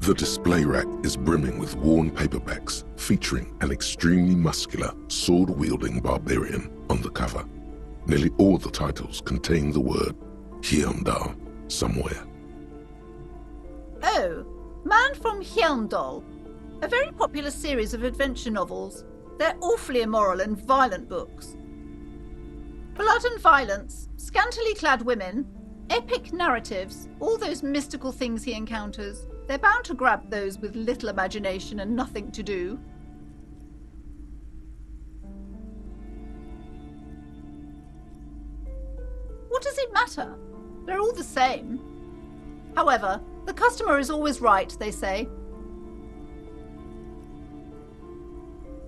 The display rack is brimming with worn paperbacks featuring an extremely muscular, sword-wielding barbarian on the cover. Nearly all the titles contain the word Heimdall somewhere. Oh, Man from Heimdall. A very popular series of adventure novels. They're awfully immoral and violent books. Blood and violence, scantily clad women, epic narratives, all those mystical things he encounters. They're bound to grab those with little imagination and nothing to do. What does it matter? They're all the same. However, the customer is always right, they say.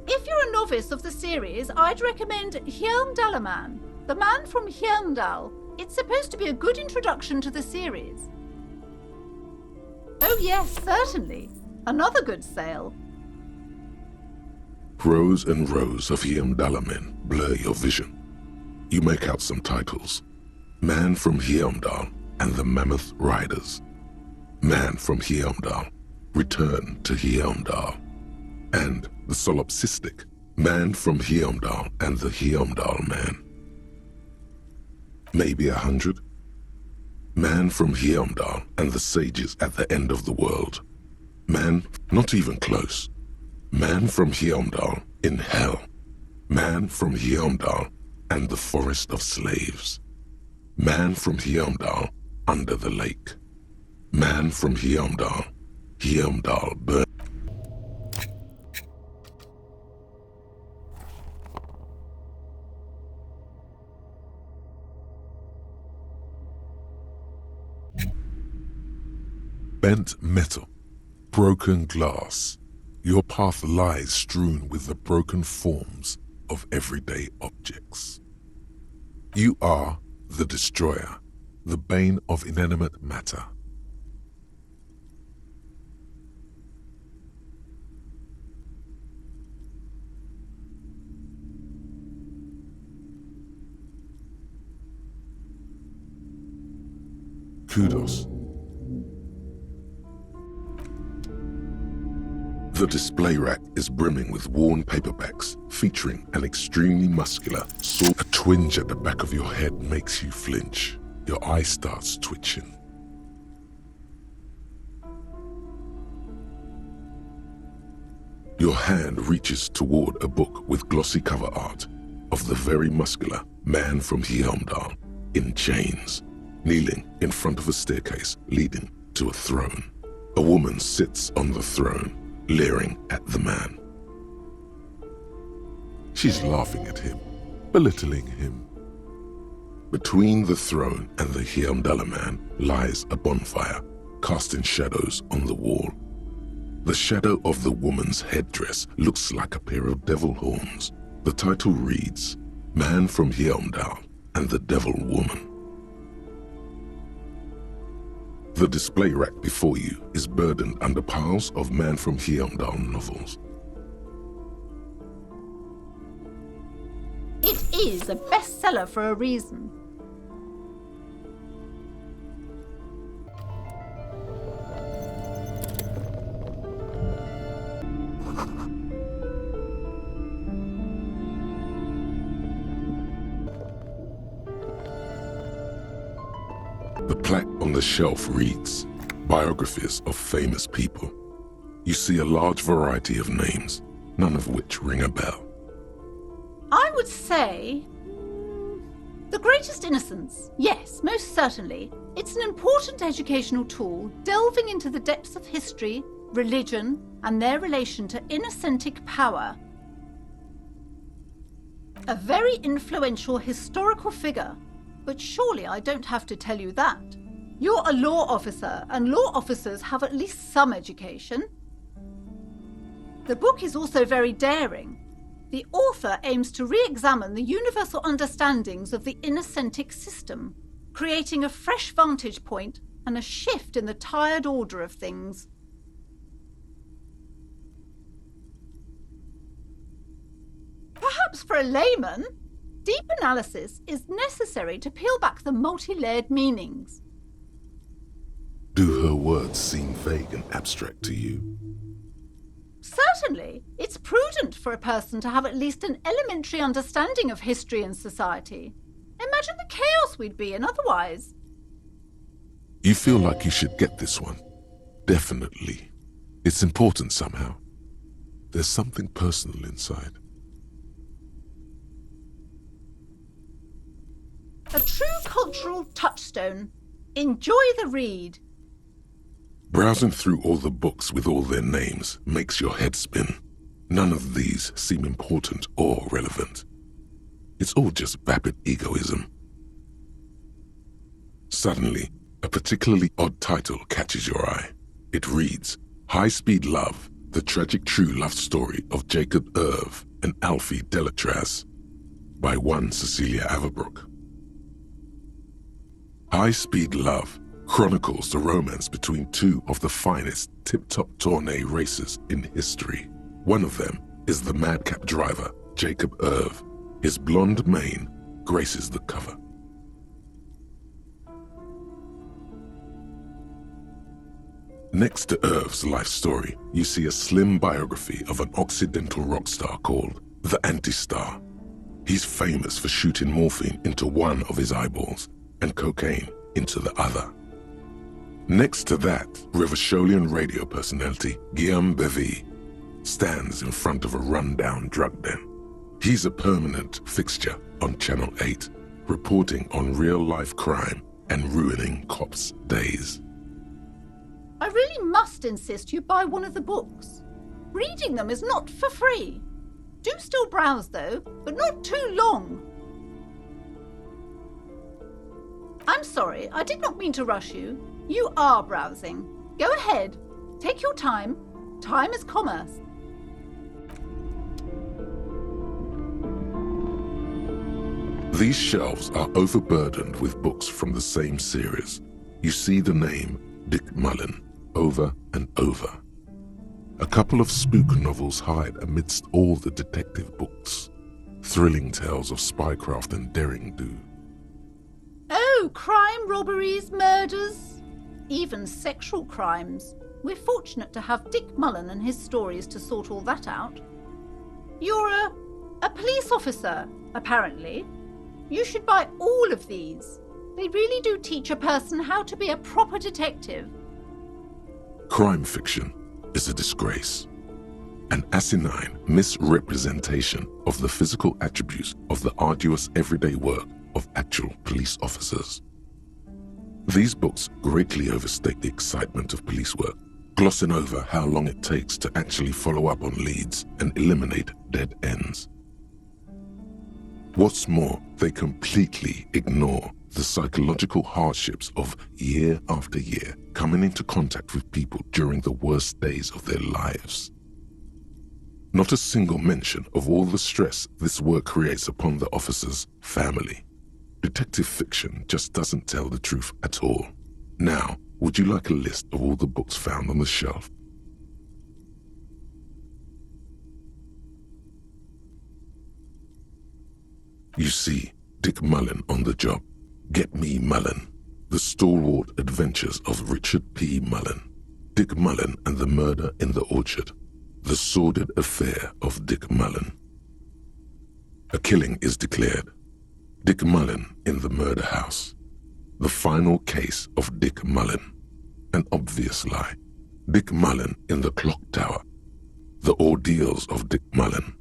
If you're a novice of the series, I'd recommend Heimdall Man, the Man from Heimdall. It's supposed to be a good introduction to the series. Oh yes, certainly. Another good sale. Rows and rows of Heimdall men blur your vision. You make out some titles. Man from Heimdall and the Mammoth Riders. Man from Heimdall, Return to Heimdall. And the solipsistic Man from Heimdall and the Heimdall Man. Maybe 100. Man from Heimdall and the sages at the end of the world. Man, not even close. Man from Heimdall in hell. Man from Heimdall and the forest of slaves. Man from Heimdall under the lake. Man from Heimdall, Heimdall burn. Bent metal, broken glass, your path lies strewn with the broken forms of everyday objects. You are the destroyer, the bane of inanimate matter. Kudos. The display rack is brimming with worn paperbacks featuring an extremely muscular sword. A twinge at the back of your head makes you flinch. Your eye starts twitching. Your hand reaches toward a book with glossy cover art of the very muscular Man from Heimdall in chains, kneeling in front of a staircase leading to a throne. A woman sits on the throne, leering at the man. She's laughing at him, belittling him. Between the throne and the Heimdall man lies a bonfire, casting shadows on the wall. The shadow of the woman's headdress looks like a pair of devil horns. The title reads, Man from Heimdall and the Devil Woman. The display rack before you is burdened under piles of Man from Heimdall novels. It is a bestseller for a reason. The plaque on the shelf reads, Biographies of Famous People. You see a large variety of names, none of which ring a bell. I would say... The Greatest Innocence. Yes, most certainly. It's an important educational tool, delving into the depths of history, religion, and their relation to innocentic power. A very influential historical figure. But surely I don't have to tell you that. You're a law officer, and law officers have at least some education. The book is also very daring. The author aims to re-examine the universal understandings of the innocentic system, creating a fresh vantage point and a shift in the tired order of things. Perhaps for a layman, deep analysis is necessary to peel back the multi-layered meanings. Do her words seem vague and abstract to you? Certainly, it's prudent for a person to have at least an elementary understanding of history and society. Imagine the chaos we'd be in otherwise. You feel like you should get this one. Definitely. It's important somehow. There's something personal inside. A true cultural touchstone. Enjoy the read. Browsing through all the books with all their names makes your head spin. None of these seem important or relevant. It's all just vapid egoism. Suddenly, a particularly odd title catches your eye. It reads, High Speed Love, the tragic true love story of Jacob Irv and Alfie Delatraz, by one Cecilia Averbrook. High Speed Love chronicles the romance between two of the finest tip-top tourney racers in history. One of them is the madcap driver, Jacob Irv. His blonde mane graces the cover. Next to Irv's life story, you see a slim biography of an Occidental rock star called the Anti-Star. He's famous for shooting morphine into one of his eyeballs and cocaine into the other. Next to that, Rivasholian radio personality Guillaume Bevy stands in front of a rundown drug den. He's a permanent fixture on Channel 8, reporting on real-life crime and ruining cops' days. I really must insist you buy one of the books. Reading them is not for free. Do still browse though, but not too long. I'm sorry, I did not mean to rush you. You are browsing. Go ahead. Take your time. Time is commerce. These shelves are overburdened with books from the same series. You see the name Dick Mullen over and over. A couple of spook novels hide amidst all the detective books. Thrilling tales of spycraft and daring-do. Oh, crime, robberies, murders, even sexual crimes. We're fortunate to have Dick Mullen and his stories to sort all that out. You're a police officer, apparently. You should buy all of these. They really do teach a person how to be a proper detective. Crime fiction is a disgrace. An asinine misrepresentation of the physical attributes of the arduous everyday work of actual police officers. These books greatly overstate the excitement of police work, glossing over how long it takes to actually follow up on leads and eliminate dead ends. What's more, they completely ignore the psychological hardships of year after year coming into contact with people during the worst days of their lives. Not a single mention of all the stress this work creates upon the officer's family. Detective fiction just doesn't tell the truth at all. Now, would you like a list of all the books found on the shelf? You see Dick Mullen on the job. Get Me Mullen. The Stalwart Adventures of Richard P. Mullen. Dick Mullen and the Murder in the Orchard. The Sordid Affair of Dick Mullen. A killing is declared. Dick Mullen in the Murder House. The Final Case of Dick Mullen. An Obvious Lie. Dick Mullen in the Clock Tower. The Ordeals of Dick Mullen.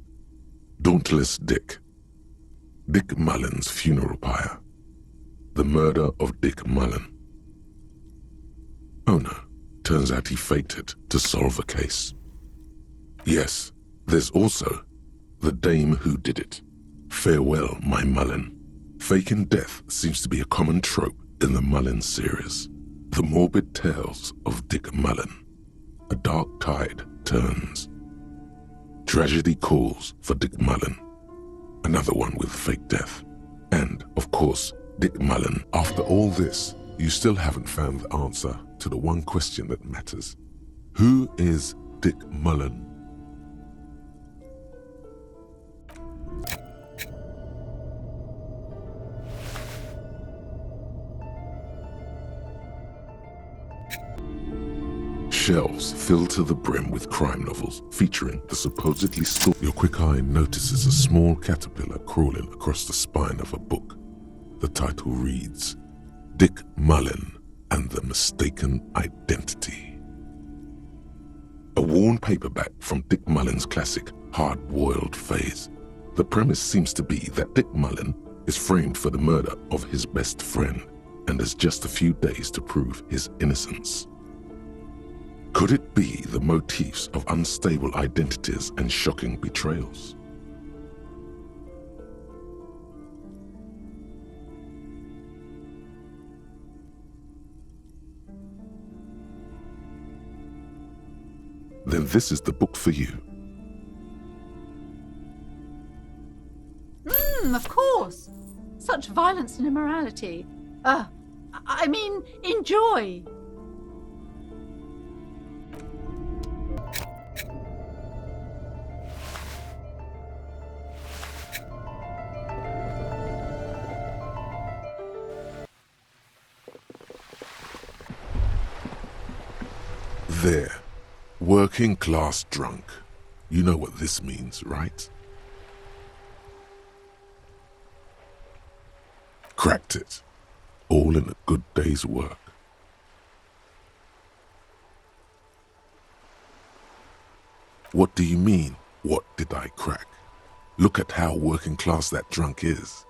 Dauntless Dick. Dick Mullen's Funeral Pyre. The Murder of Dick Mullen. Oh no, turns out he faked it to solve a case. Yes, there's also The Dame Who Did It. Farewell, My Mullen. Faking death seems to be a common trope in the Mullen series. The morbid tales of Dick Mullen. A dark tide turns. Tragedy calls for Dick Mullen. Another one with fake death. And, of course, Dick Mullen. After all this, you still haven't found the answer to the one question that matters. Who is Dick Mullen? Shelves filled to the brim with crime novels featuring the supposedly Your quick eye notices a small caterpillar crawling across the spine of a book. The title reads, Dick Mullen and the Mistaken Identity. A worn paperback from Dick Mullen's classic hard-boiled phase. The premise seems to be that Dick Mullen is framed for the murder of his best friend and has just a few days to prove his innocence. Could it be the motifs of unstable identities and shocking betrayals? Then this is the book for you. Of course. Such violence and immorality. I mean, enjoy. There. Working class drunk. You know what this means, right? Cracked it. All in a good day's work. What do you mean, what did I crack? Look at how working class that drunk is.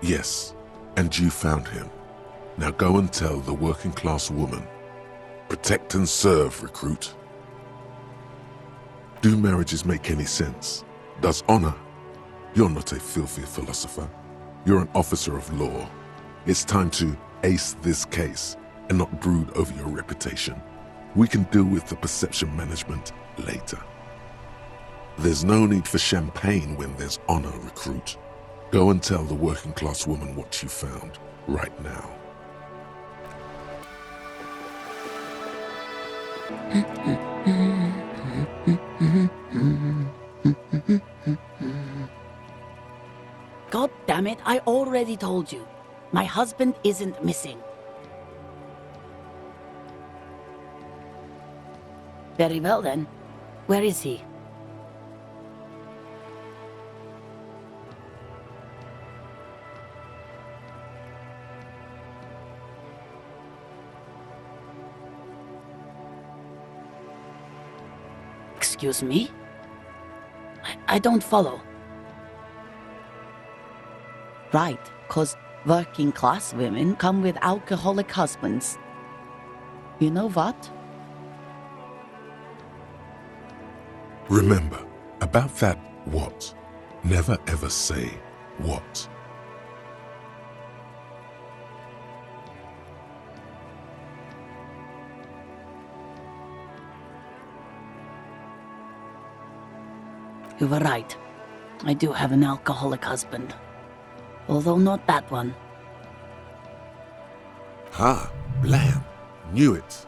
Yes, and you found him. Now go and tell the working class woman. Protect and serve, recruit. Do marriages make any sense? Does honor? You're not a filthy philosopher. You're an officer of law. It's time to ace this case and not brood over your reputation. We can deal with the perception management later. There's no need for champagne when there's honor, recruit. Go and tell the working class woman what you found right now. God damn it, I already told you. My husband isn't missing. Very well then. Where is he? Excuse me? I don't follow. Right, 'cause working class women come with alcoholic husbands. You know what? Remember, about that what, never ever say what. You were right. I do have an alcoholic husband. Although not that one. Ha, blam, knew it.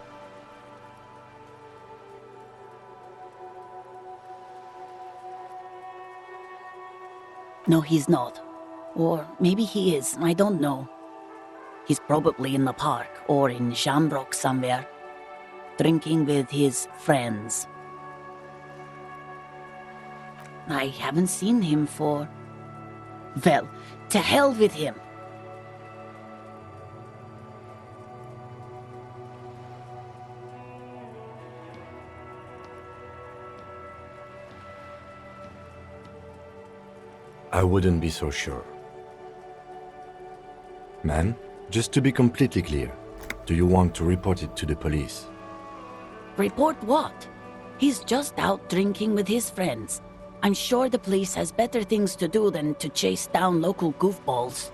No, he's not. Or maybe he is, I don't know. He's probably in the park or in Shamrock somewhere, drinking with his friends. I haven't seen him for... Well, to hell with him. I wouldn't be so sure. Man, just to be completely clear, do you want to report it to the police? Report what? He's just out drinking with his friends. I'm sure the police has better things to do than to chase down local goofballs.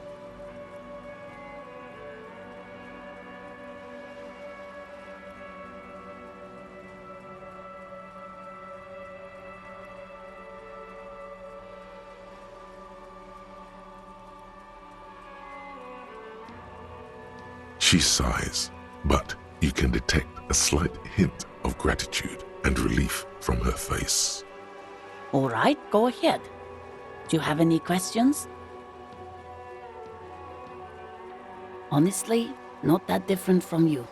She sighs, but you can detect a slight hint of gratitude and relief from her face. All right, go ahead. Do you have any questions? Honestly, not that different from you.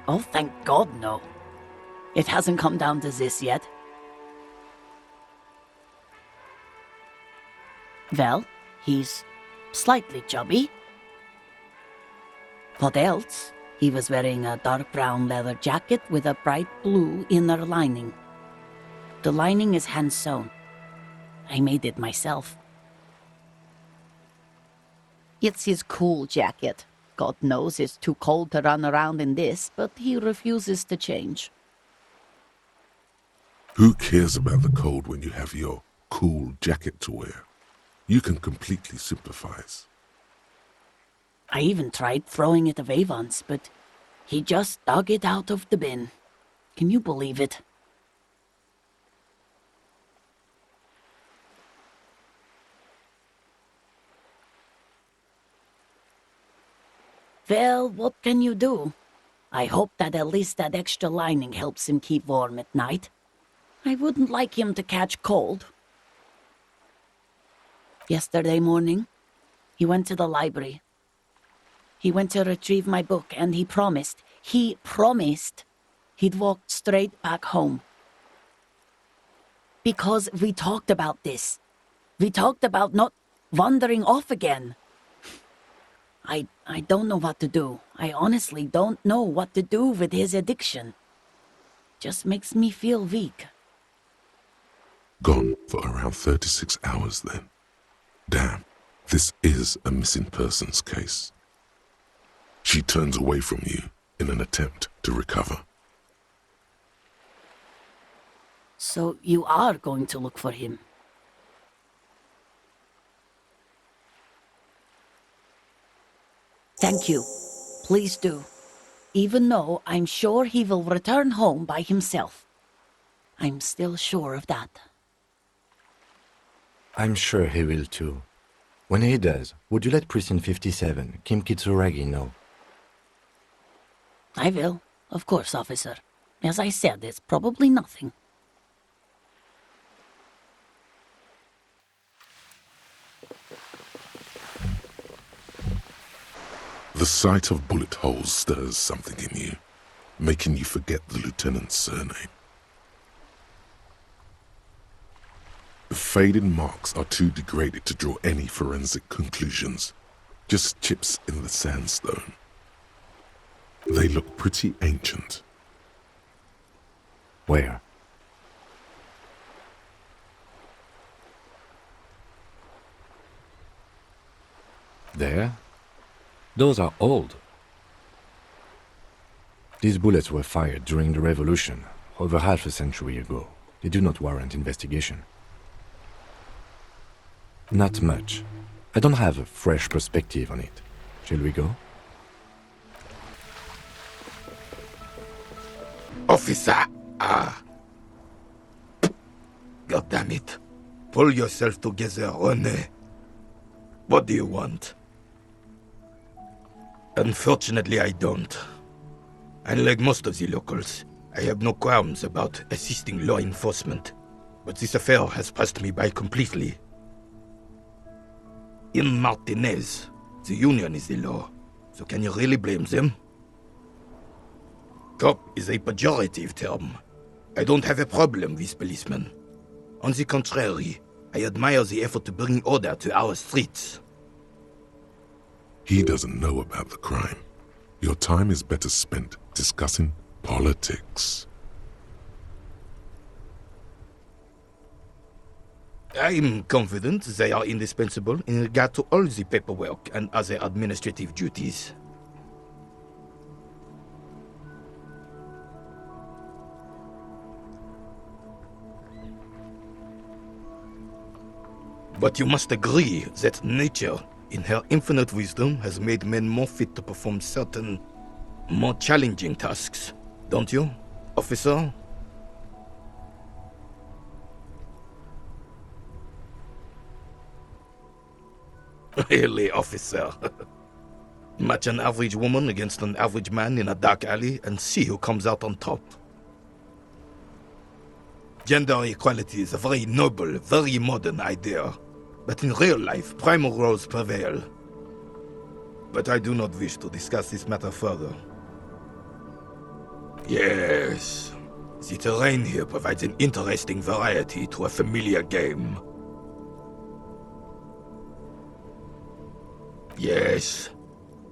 Oh, thank God, no. It hasn't come down to this yet. Well, he's slightly chubby. What else? He was wearing a dark brown leather jacket with a bright blue inner lining. The lining is hand-sewn. I made it myself. It's his cool jacket. God knows it's too cold to run around in this, but he refuses to change. Who cares about the cold when you have your cool jacket to wear? You can completely sympathize. I even tried throwing it away once, but he just dug it out of the bin. Can you believe it? Well, what can you do? I hope that at least that extra lining helps him keep warm at night. I wouldn't like him to catch cold. Yesterday morning, he went to the library. He went to retrieve my book, and he promised he'd walk straight back home. Because we talked about this. We talked about not wandering off again. I don't know what to do. I honestly don't know what to do with his addiction. Just makes me feel weak. Gone for around 36 hours then. Damn, this is a missing persons case. She turns away from you in an attempt to recover. So you are going to look for him? Thank you. Please do. Even though I'm sure he will return home by himself. I'm still sure of that. I'm sure he will too. When he does, would you let Precinct 57, Kim Kitsuragi, know? I will. Of course, officer. As I said, it's probably nothing. The sight of bullet holes stirs something in you, making you forget the lieutenant's surname. The faded marks are too degraded to draw any forensic conclusions, just chips in the sandstone. They look pretty ancient. Where? There? Those are old. These bullets were fired during the Revolution, over half a century ago. They do not warrant investigation. Not much. I don't have a fresh perspective on it. Shall we go? Officer! God damn it. Pull yourself together, René. What do you want? Unfortunately, I don't. Unlike most of the locals, I have no qualms about assisting law enforcement. But this affair has passed me by completely. In Martinez, the union is the law, so can you really blame them? Cop is a pejorative term. I don't have a problem with policemen. On the contrary, I admire the effort to bring order to our streets. He doesn't know about the crime. Your time is better spent discussing politics. I'm confident they are indispensable in regard to all the paperwork and other administrative duties. But you must agree that nature, in her infinite wisdom, has made men more fit to perform certain, more challenging tasks. Don't you, officer? Really, officer? Match an average woman against an average man in a dark alley and see who comes out on top. Gender equality is a very noble, very modern idea. But in real life, primal roles prevail. But I do not wish to discuss this matter further. Yes, the terrain here provides an interesting variety to a familiar game. Yes,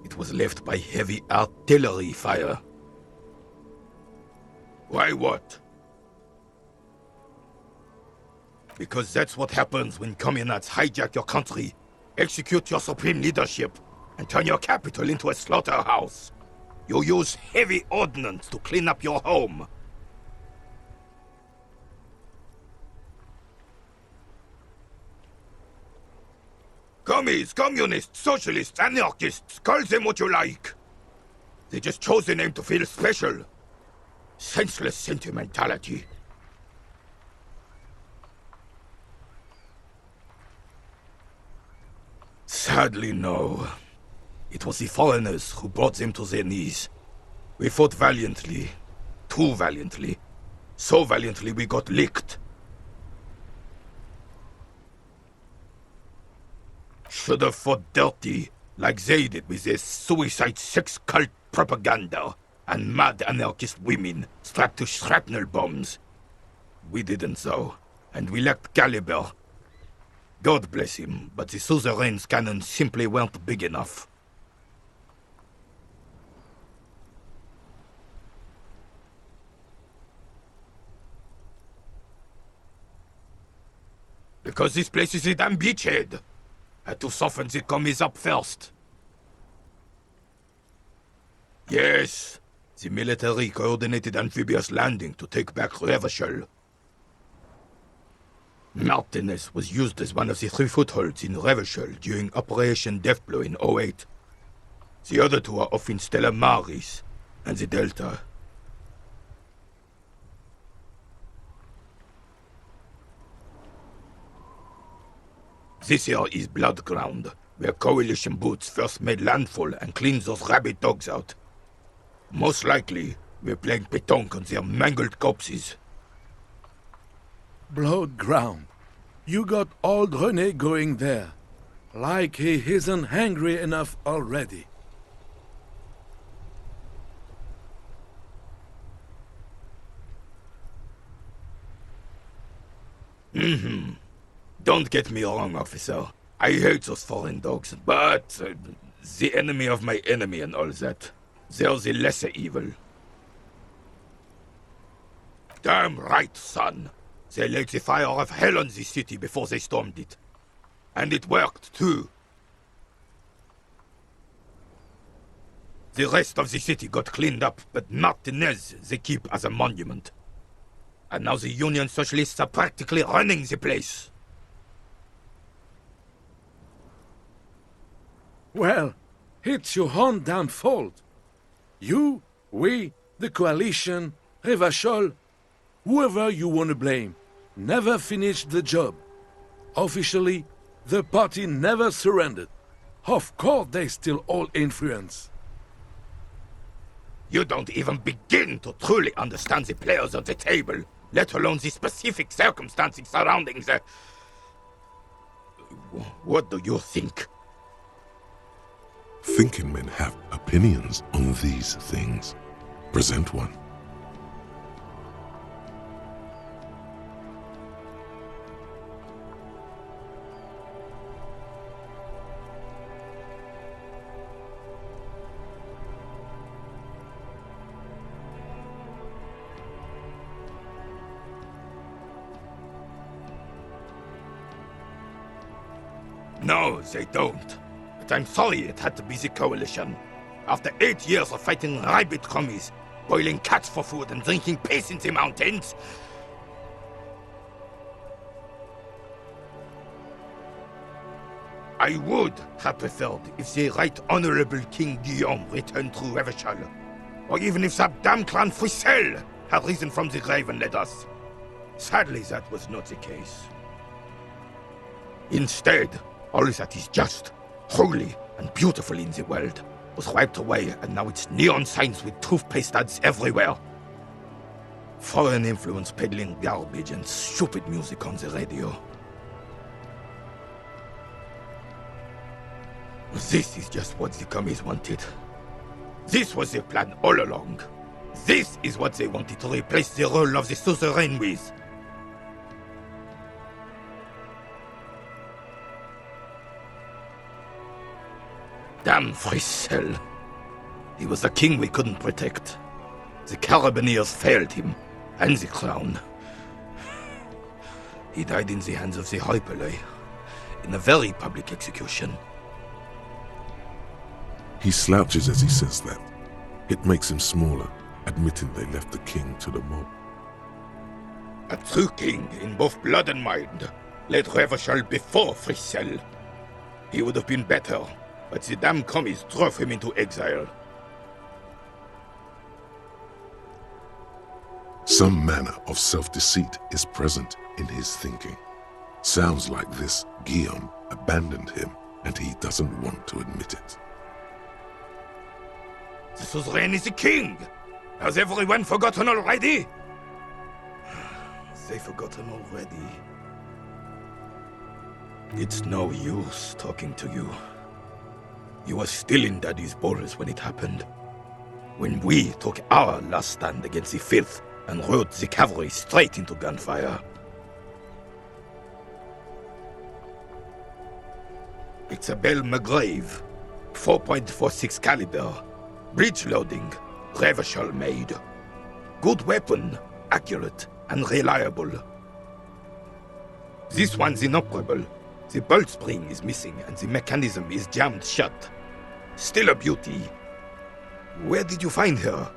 it was left by heavy artillery fire. Why what? Because that's what happens when communists hijack your country, execute your supreme leadership, and turn your capital into a slaughterhouse. You use heavy ordnance to clean up your home. Commies, communists, socialists, anarchists, call them what you like. They just chose the name to feel special. Senseless sentimentality. Sadly, no. It was the foreigners who brought them to their knees. We fought valiantly. Too valiantly. So valiantly we got licked. Should have fought dirty, like they did with their suicide sex cult propaganda and mad anarchist women strapped to shrapnel bombs. We didn't though, and we lacked caliber. God bless him, but the suzerain's cannons simply weren't big enough. Because this place is a damn beachhead. Had to soften the commies up first. Yes, the military coordinated amphibious landing to take back Revachol. Martinez was used as one of the 3 footholds in Revachol during Operation Deathblow in 08. The other 2 are off in Stella Maris and the Delta. This here is Blood Ground, where Coalition boots first made landfall and cleaned those rabid dogs out. Most likely, we're playing pétanque on their mangled corpses. Blood Ground. You got old René going there. Like he isn't hungry enough already. Don't get me wrong, officer. I hate those foreign dogs, but the enemy of my enemy and all that. They're the lesser evil. Damn right, son. They laid the fire of hell on this city before they stormed it. And it worked, too. The rest of the city got cleaned up, but Martinez they keep as a monument. And now the Union Socialists are practically running the place. Well, it's your own damn fault. You, we, the coalition, Revachol, whoever you want to blame, never finished the job. Officially, the party never surrendered. Of course they still all influence. You don't even begin to truly understand the players at the table, let alone the specific circumstances surrounding the... What do you think? Thinking men have opinions on these things. Present one. No, they don't. But I'm sorry it had to be the Coalition. After 8 years of fighting rabid commies, boiling cats for food and drinking piss in the mountains... I would have preferred if the Right Honorable King Guillaume returned through Revachol, or even if that damn clan Frisel had risen from the grave and led us. Sadly, that was not the case. Instead, all that is just holy and beautiful in the world, was wiped away, and now it's neon signs with toothpaste ads everywhere. Foreign influence peddling garbage and stupid music on the radio. This is just what the commies wanted. This was their plan all along. This is what they wanted to replace the role of the suzerain with. Damn Frissel. He was a king we couldn't protect. The Carabineers failed him, and the crown. He died in the hands of the Hyperlay, in a very public execution. He slouches as he says that. It makes him smaller, admitting they left the king to the mob. A true king in both blood and mind led Revachol before Frissel. He would have been better, but the damn commies drove him into exile. Some manner of self-deceit is present in his thinking. Sounds like this Guillaume abandoned him, and he doesn't want to admit it. The suzerain is the king! Has everyone forgotten already? They've forgotten already. It's no use talking to you. You were still in Daddy's borders when it happened. When we took our last stand against the filth and rode the cavalry straight into gunfire. It's a Bell McGrave, 4.46 caliber, breech loading, Revachol made. Good weapon, accurate and reliable. This one's inoperable. The bolt spring is missing and the mechanism is jammed shut. Still a beauty. Where did you find her?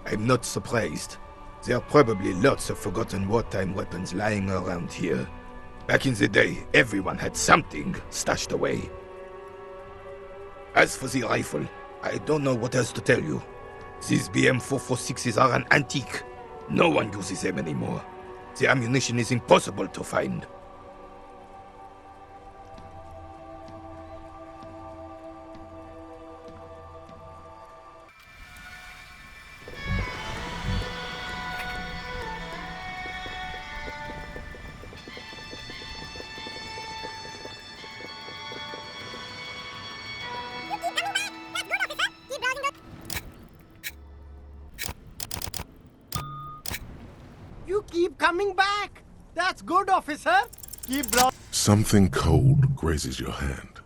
I'm not surprised. There are probably lots of forgotten wartime weapons lying around here. Back in the day, everyone had something stashed away. As for the rifle, I don't know what else to tell you. These BM-446s are an antique. No one uses them anymore. The ammunition is impossible to find. You keep coming back. That's good, officer. Keep Something cold grazes your hand.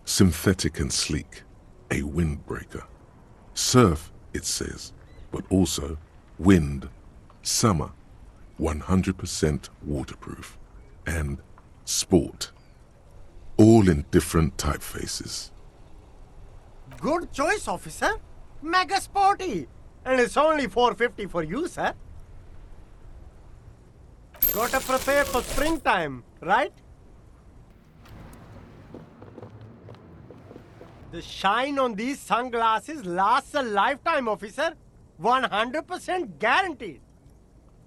Synthetic and sleek. A windbreaker. Surf, it says, but also wind, summer, 100% waterproof, and sport. All in different typefaces. Good choice, officer. Mega sporty. And it's only $450 for you, sir. Gotta prepare for springtime, right? The shine on these sunglasses lasts a lifetime, officer. 100% guaranteed.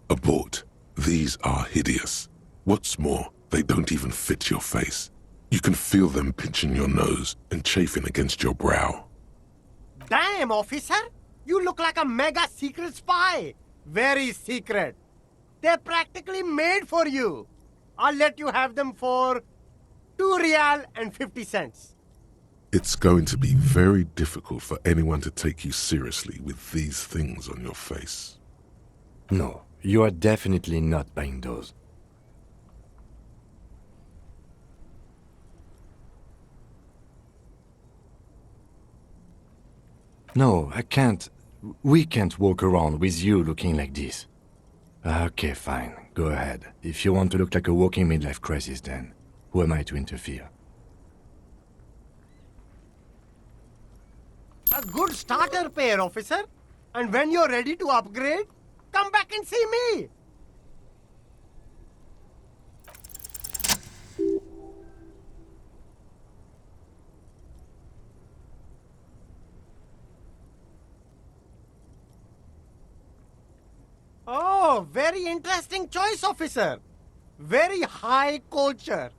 Abort. These are hideous. What's more, they don't even fit your face. You can feel them pinching your nose and chafing against your brow. Damn, officer. You look like a mega secret spy. Very secret. They're practically made for you. I'll let you have them for $2.50. It's going to be very difficult for anyone to take you seriously with these things on your face. No, you are definitely not buying those. No, I can't. We can't walk around with you looking like this. Okay, fine. Go ahead. If you want to look like a walking midlife crisis, then who am I to interfere? A good starter pair, officer. And when you're ready to upgrade, come back and see me. Oh, Oh, very interesting choice, officer. Very high culture.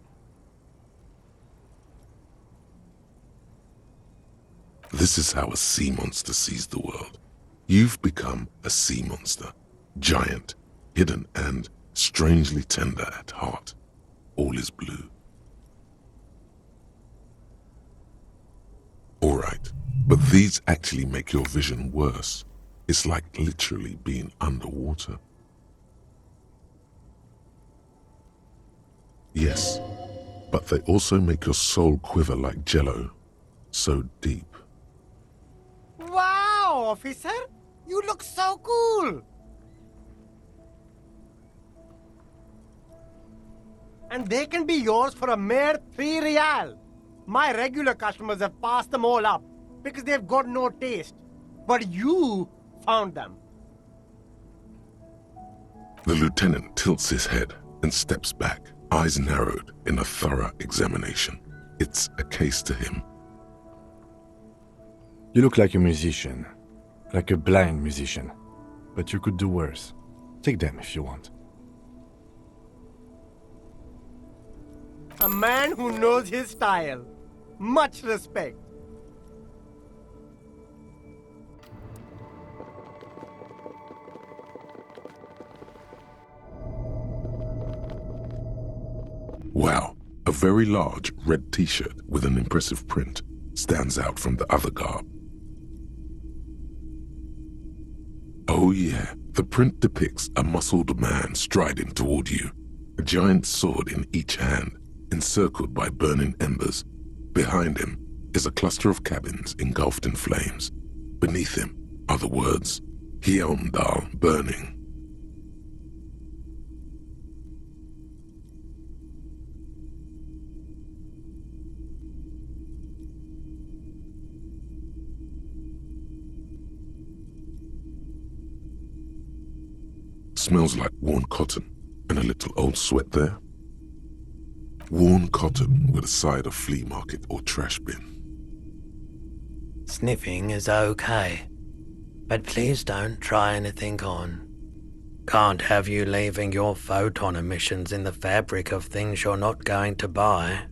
This is how a sea monster sees the world. You've become a sea monster. Giant, hidden, and strangely tender at heart. All is blue. Alright, but these actually make your vision worse. It's like literally being underwater. Yes, but they also make your soul quiver like jello. So deep. Wow, officer! You look so cool! And they can be yours for a mere 3 real. My regular customers have passed them all up because they've got no taste. But you found them. The lieutenant tilts his head and steps back, eyes narrowed in a thorough examination. It's a case to him. You look like a musician. Like a blind musician. But you could do worse. Take them if you want. A man who knows his style. Much respect. Wow, a very large red t-shirt with an impressive print stands out from the other garb. Oh yeah, the print depicts a muscled man striding toward you, a giant sword in each hand, encircled by burning embers. Behind him is a cluster of cabins engulfed in flames. Beneath him are the words, Heimdall burning. Smells like worn cotton and a little old sweat there. Worn cotton with a side of flea market or trash bin. Sniffing is okay, but please don't try anything on. Can't have you leaving your photon emissions in the fabric of things you're not going to buy.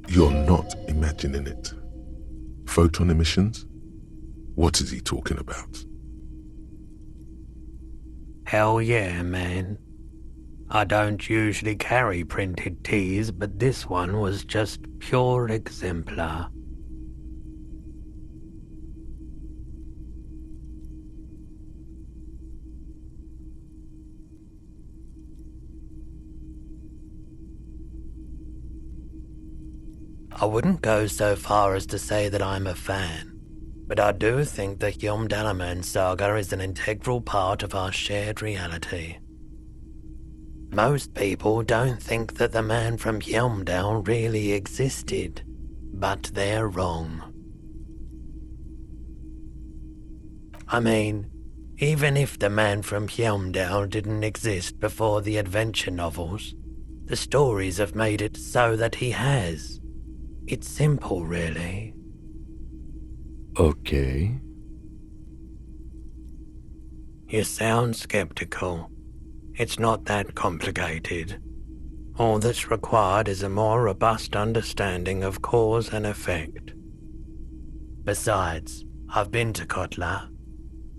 You're not imagining it. Photon emissions? What is he talking about? Hell yeah, man. I don't usually carry printed tees, but this one was just pure exemplar. I wouldn't go so far as to say that I'm a fan, but I do think the Heimdall saga is an integral part of our shared reality. Most people don't think that the man from Heimdall really existed, but they're wrong. I mean, even if the man from Heimdall didn't exist before the adventure novels, the stories have made it so that he has. It's simple, really. Okay. You sound skeptical. It's not that complicated. All that's required is a more robust understanding of cause and effect. Besides, I've been to Kotla,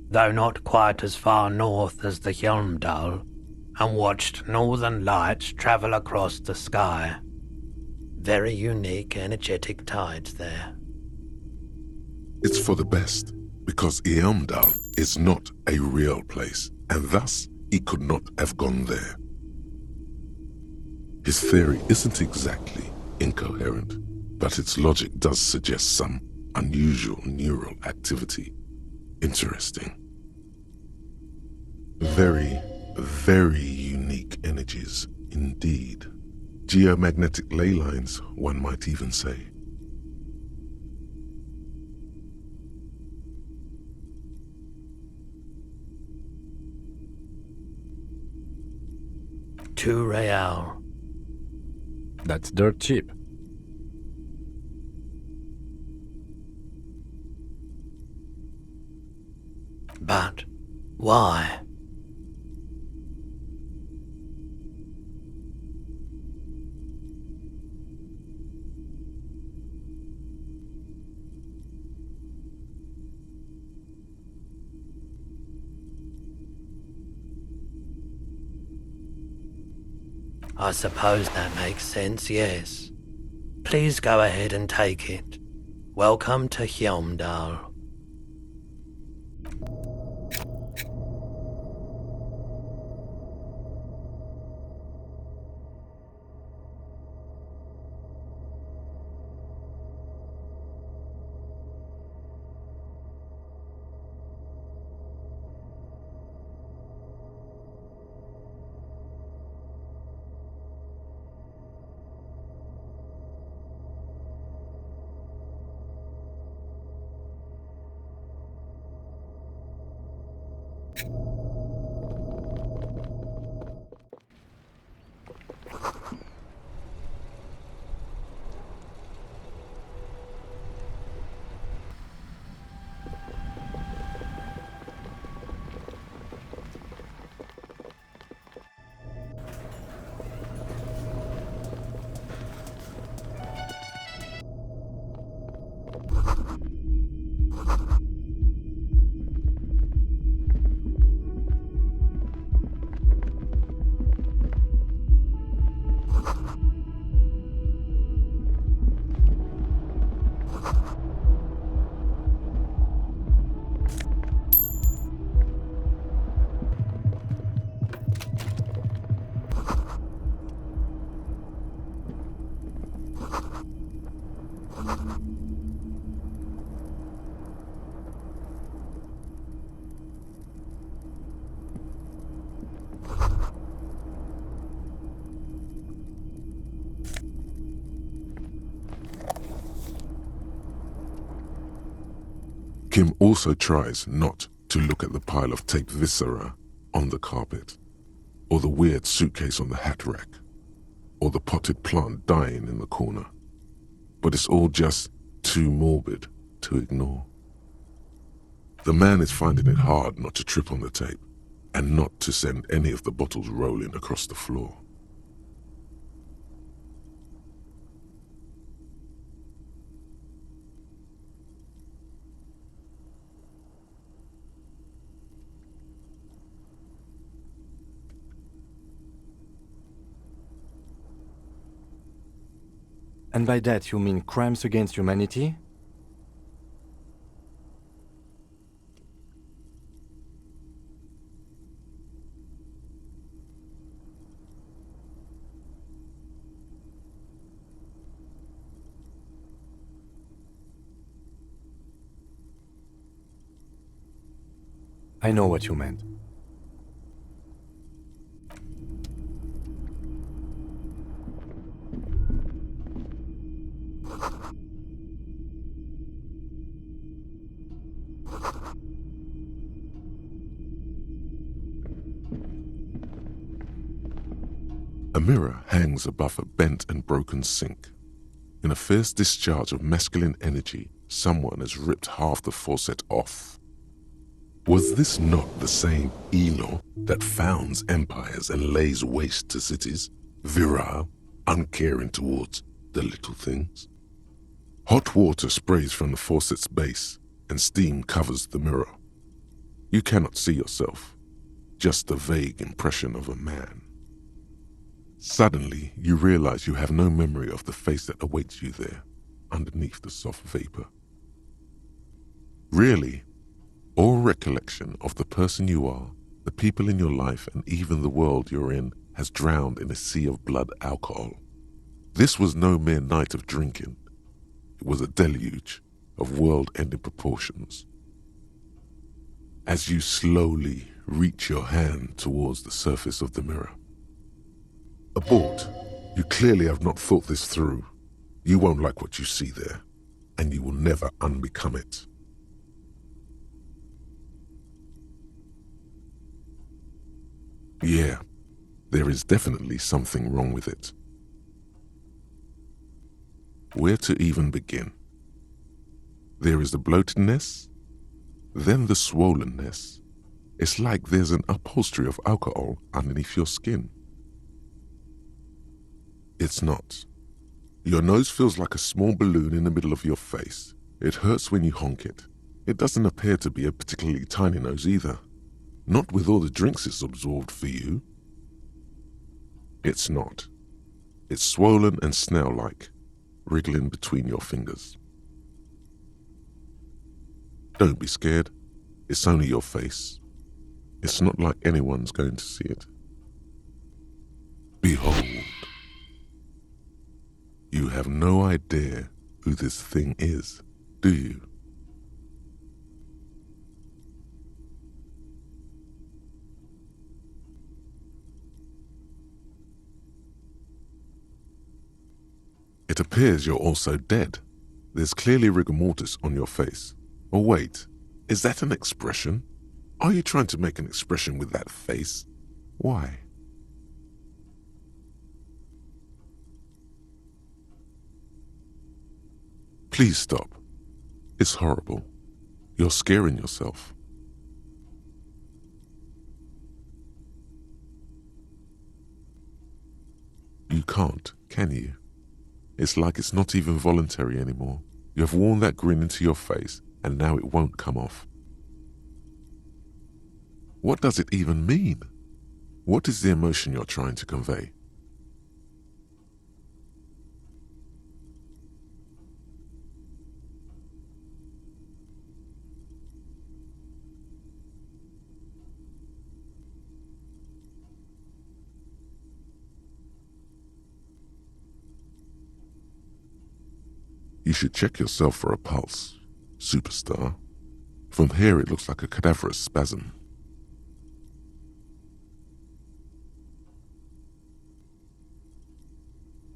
though not quite as far north as the Heimdall, and watched northern lights travel across the sky. Very unique, energetic tides there. It's for the best, because Heimdall is not a real place, and thus he could not have gone there. His theory isn't exactly incoherent, but its logic does suggest some unusual neural activity. Interesting. Very, very unique energies indeed. Geomagnetic ley lines, one might even say. $2. That's dirt cheap. But why? I suppose that makes sense, yes. Please go ahead and take it. Welcome to Hyomdal. Kim also tries not to look at the pile of taped viscera on the carpet, or the weird suitcase on the hat rack, or the potted plant dying in the corner. But it's all just too morbid to ignore. The man is finding it hard not to trip on the tape, and not to send any of the bottles rolling across the floor. And by that you mean crimes against humanity? I know what you meant. A mirror hangs above a bent and broken sink. In a fierce discharge of masculine energy, someone has ripped half the faucet off. Was this not the same Elo that founds empires and lays waste to cities, virile, uncaring towards the little things? Hot water sprays from the faucet's base, and steam covers the mirror. You cannot see yourself, just a vague impression of a man. Suddenly, you realize you have no memory of the face that awaits you there, underneath the soft vapor. Really, all recollection of the person you are, the people in your life, and even the world you're in has drowned in a sea of blood alcohol. This was no mere night of drinking. It was a deluge of world-ending proportions. As you slowly reach your hand towards the surface of the mirror. Abort. You clearly have not thought this through. You won't like what you see there, and you will never unbecome it. Yeah, there is definitely something wrong with it. Where to even begin? There is the bloatedness, then the swollenness. It's like there's an upholstery of alcohol underneath your skin. It's not. Your nose feels like a small balloon in the middle of your face. It hurts when you honk it. It doesn't appear to be a particularly tiny nose either. Not with all the drinks it's absorbed for you. It's not. It's swollen and snail-like, wriggling between your fingers. Don't be scared. It's only your face. It's not like anyone's going to see it. Behold. You have no idea who this thing is, do you? It appears you're also dead. There's clearly rigor mortis on your face. Or wait, is that an expression? Are you trying to make an expression with that face? Why? Please stop. It's horrible. You're scaring yourself. You can't, can you? It's like it's not even voluntary anymore. You have worn that grin into your face, and now it won't come off. What does it even mean? What is the emotion you're trying to convey? You should check yourself for a pulse, superstar. From here it looks like a cadaverous spasm.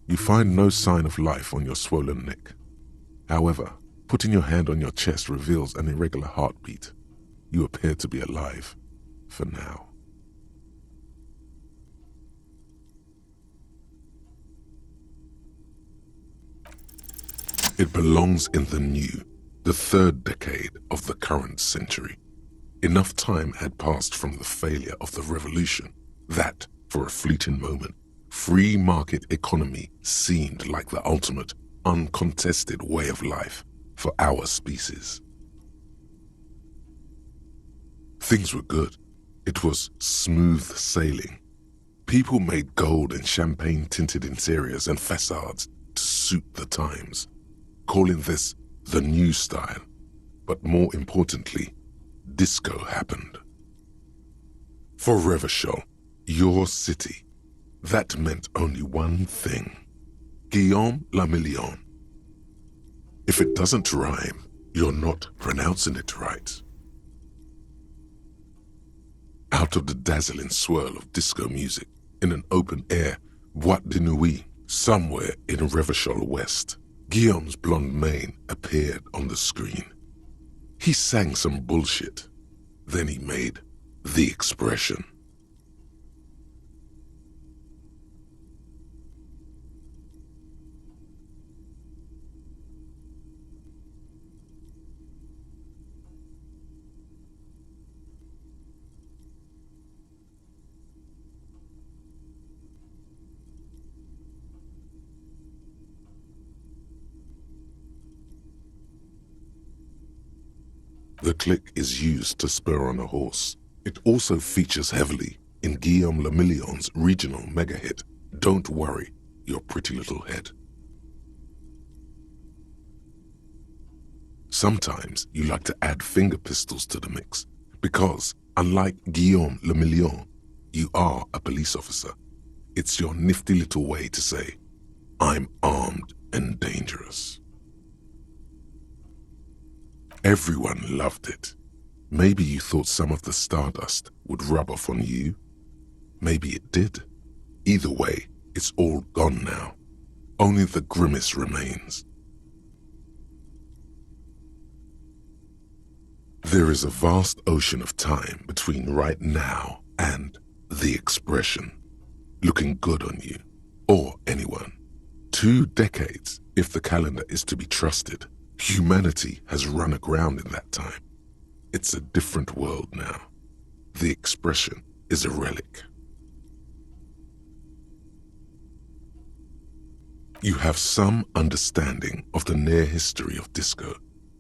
You find no sign of life on your swollen neck. However, putting your hand on your chest reveals an irregular heartbeat. You appear to be alive, for now. It belongs in the new, the third decade of the current century. Enough time had passed from the failure of the revolution that, for a fleeting moment, free market economy seemed like the ultimate, uncontested way of life for our species. Things were good. It was smooth sailing. People made gold and champagne-tinted interiors and facades to suit the times, calling this the new style. But more importantly, disco happened. For Revachol, your city, that meant only one thing: Guillaume le Million. If it doesn't rhyme, you're not pronouncing it right. Out of the dazzling swirl of disco music, in an open-air boîte de nuit somewhere in Revachol West, Guillaume's blonde mane appeared on the screen. He sang some bullshit. Then he made the expression. The click is used to spur on a horse. It also features heavily in Guillaume le Million's regional mega hit, Don't Worry, Your Pretty Little Head. Sometimes you like to add finger pistols to the mix because, unlike Guillaume le Million, you are a police officer. It's your nifty little way to say, I'm armed and dangerous. Everyone loved it. Maybe you thought some of the stardust would rub off on you. Maybe it did. Either way, it's all gone now. Only the grimace remains. There is a vast ocean of time between right now and the expression, looking good on you, or anyone. 2 decades, if the calendar is to be trusted. Humanity has run aground in that time. It's a different world now. The expression is a relic. You have some understanding of the near history of disco,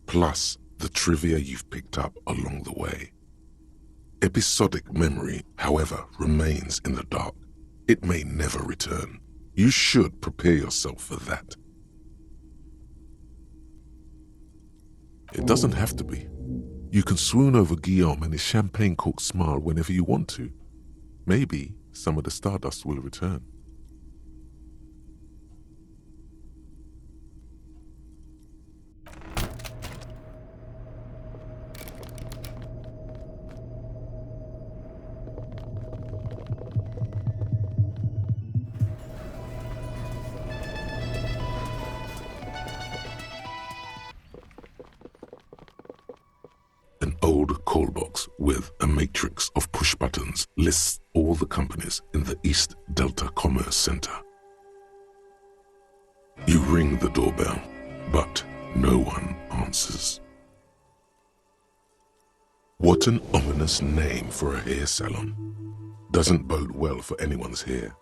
plus the trivia you've picked up along the way. Episodic memory, however, remains in the dark. It may never return. You should prepare yourself for that. It doesn't have to be. You can swoon over Guillaume and his champagne-corked smile whenever you want to. Maybe some of the stardust will return. An old call box with a matrix of push buttons lists all the companies in the East Delta Commerce Center. You ring the doorbell, but no one answers. What an ominous name for a hair salon. Doesn't bode well for anyone's hair.